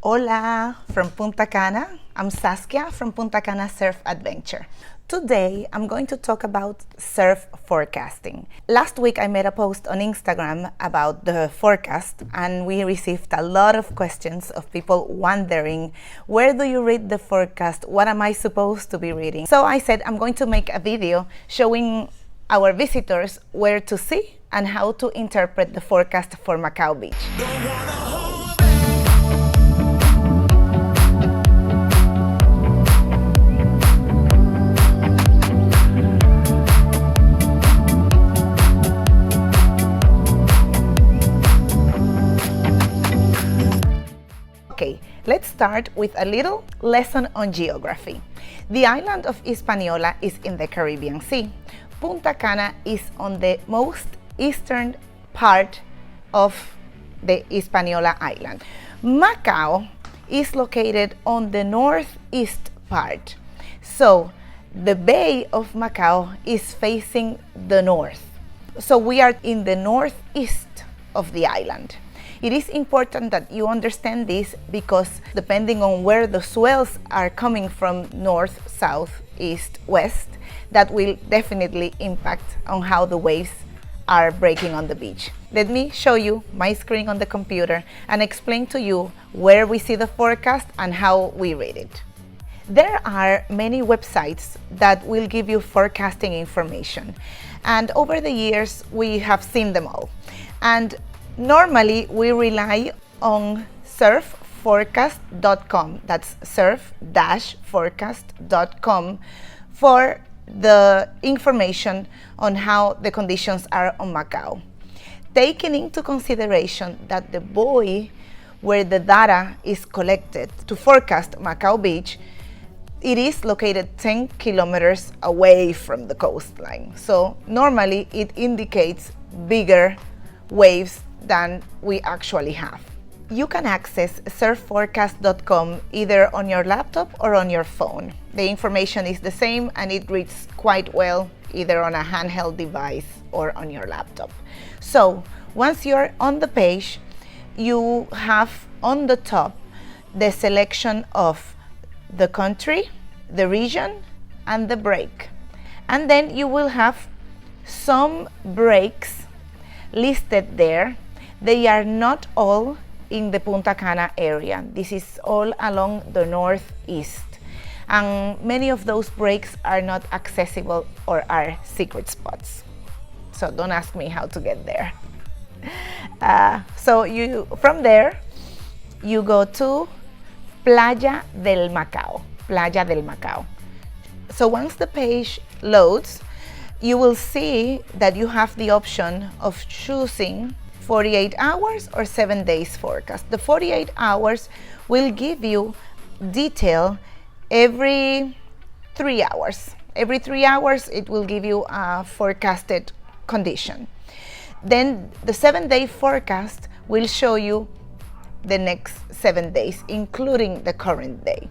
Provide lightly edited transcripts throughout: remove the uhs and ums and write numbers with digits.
Hola from Punta Cana. I'm Saskia from Punta Cana Surf Adventure. Today I'm going to talk about surf forecasting. Last week I made a post on Instagram about the forecast and we received a lot of questions of people wondering, where do you read the forecast? What am I supposed to be reading? So I said I'm going to make a video showing our visitors where to see and how to interpret the forecast for Macao Beach. Okay, let's start with a little lesson on geography. The island of Hispaniola is in the Caribbean Sea. Punta Cana is on the most eastern part of the Hispaniola island. Macao is located on the northeast part. So the Bay of Macao is facing the north. So we are in the northeast of the island. It is important that you understand this because depending on where the swells are coming from, north, south, east, west, that will definitely impact on how the waves are breaking on the beach. Let me show you my screen on the computer and explain to you where we see the forecast and how we read it. There are many websites that will give you forecasting information, and over the years we have seen them all. And normally we rely on surfforecast.com, that's surf-forecast.com, for the information on how the conditions are on Macao. Taking into consideration that the buoy where the data is collected to forecast Macao Beach, it is located 10 kilometers away from the coastline. So normally it indicates bigger waves than we actually have. You can access surfforecast.com either on your laptop or on your phone. The information is the same and it reads quite well either on a handheld device or on your laptop. So once you're on the page, you have on the top the selection of the country, the region, and the break. And then you will have some breaks listed there. They are not all in the Punta Cana area. This is all along the northeast. And many of those breaks are not accessible or are secret spots. So don't ask me how to get there. From there, you go to Playa del Macao. Playa del Macao. So once the page loads, you will see that you have the option of choosing 48 hours or 7 days forecast. The 48 hours will give you detail every 3 hours. Every 3 hours it will give you a forecasted condition. Then the 7-day forecast will show you the next 7 days, including the current day.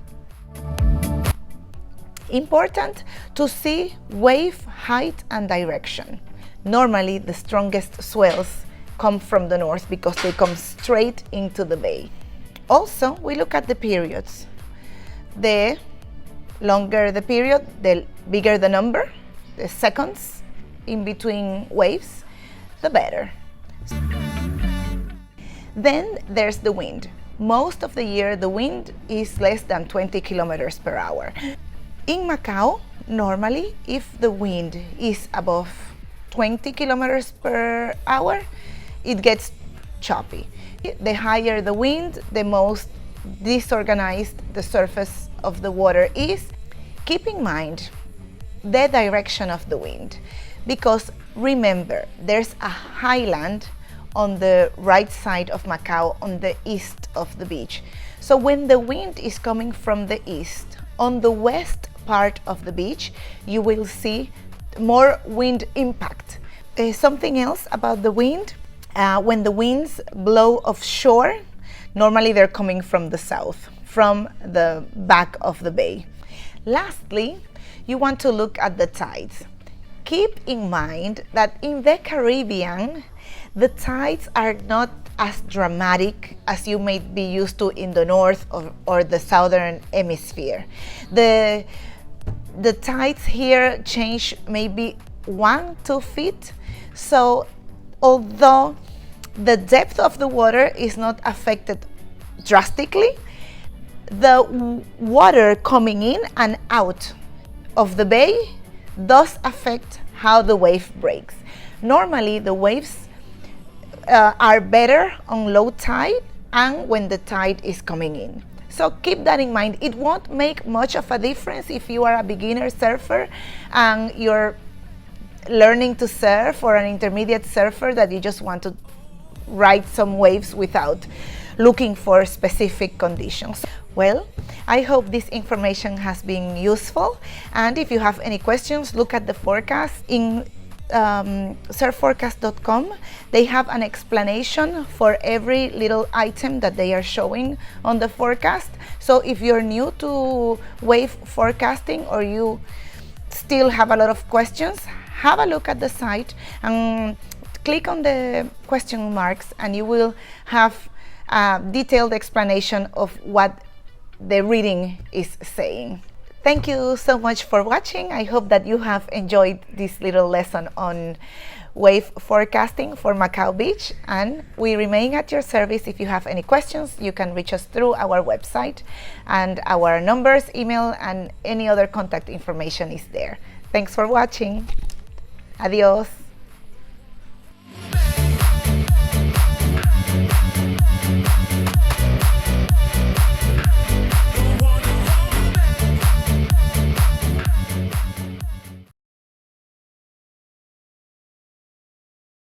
Important to see wave height and direction. Normally the strongest swells come from the north because they come straight into the bay. Also, we look at the periods. The longer the period, the bigger the number, the seconds in between waves, the better. Then there's the wind. Most of the year the wind is less than 20 kilometers per hour. In Macao, normally if the wind is above 20 kilometers per hour, it gets choppy. The higher the wind, the most disorganized the surface of the water is. Keep in mind the direction of the wind, because remember, there's a highland on the right side of Macao on the east of the beach. So when the wind is coming from the east, on the west part of the beach, you will see more wind impact. Something else about the wind, when the winds blow offshore, normally they're coming from the south, from the back of the bay. Lastly, you want to look at the tides. keep in mind that in the Caribbean, the tides are not as dramatic as you may be used to in the north or the southern hemisphere. The tides here change maybe 1-2 feet. So although the depth of the water is not affected drastically, the water coming in and out of the bay does affect how the wave breaks. Normally the waves are better on low tide and when the tide is coming in. So keep that in mind. It won't make much of a difference if you are a beginner surfer and you're learning to surf, or an intermediate surfer that you just want to ride some waves without looking for specific conditions. Well, I hope this information has been useful, and if you have any questions, look at the forecast in surfforecast.com. They have an explanation for every little item that they are showing on the forecast. So if you're new to wave forecasting or you still have a lot of questions, have a look at the site and click on the question marks and you will have a detailed explanation of what the reading is saying. Thank you so much for watching. I hope that you have enjoyed this little lesson on wave forecasting for Macao Beach, and we remain at your service. If you have any questions, you can reach us through our website, and our numbers, email, and any other contact information is there. Thanks for watching. Adios.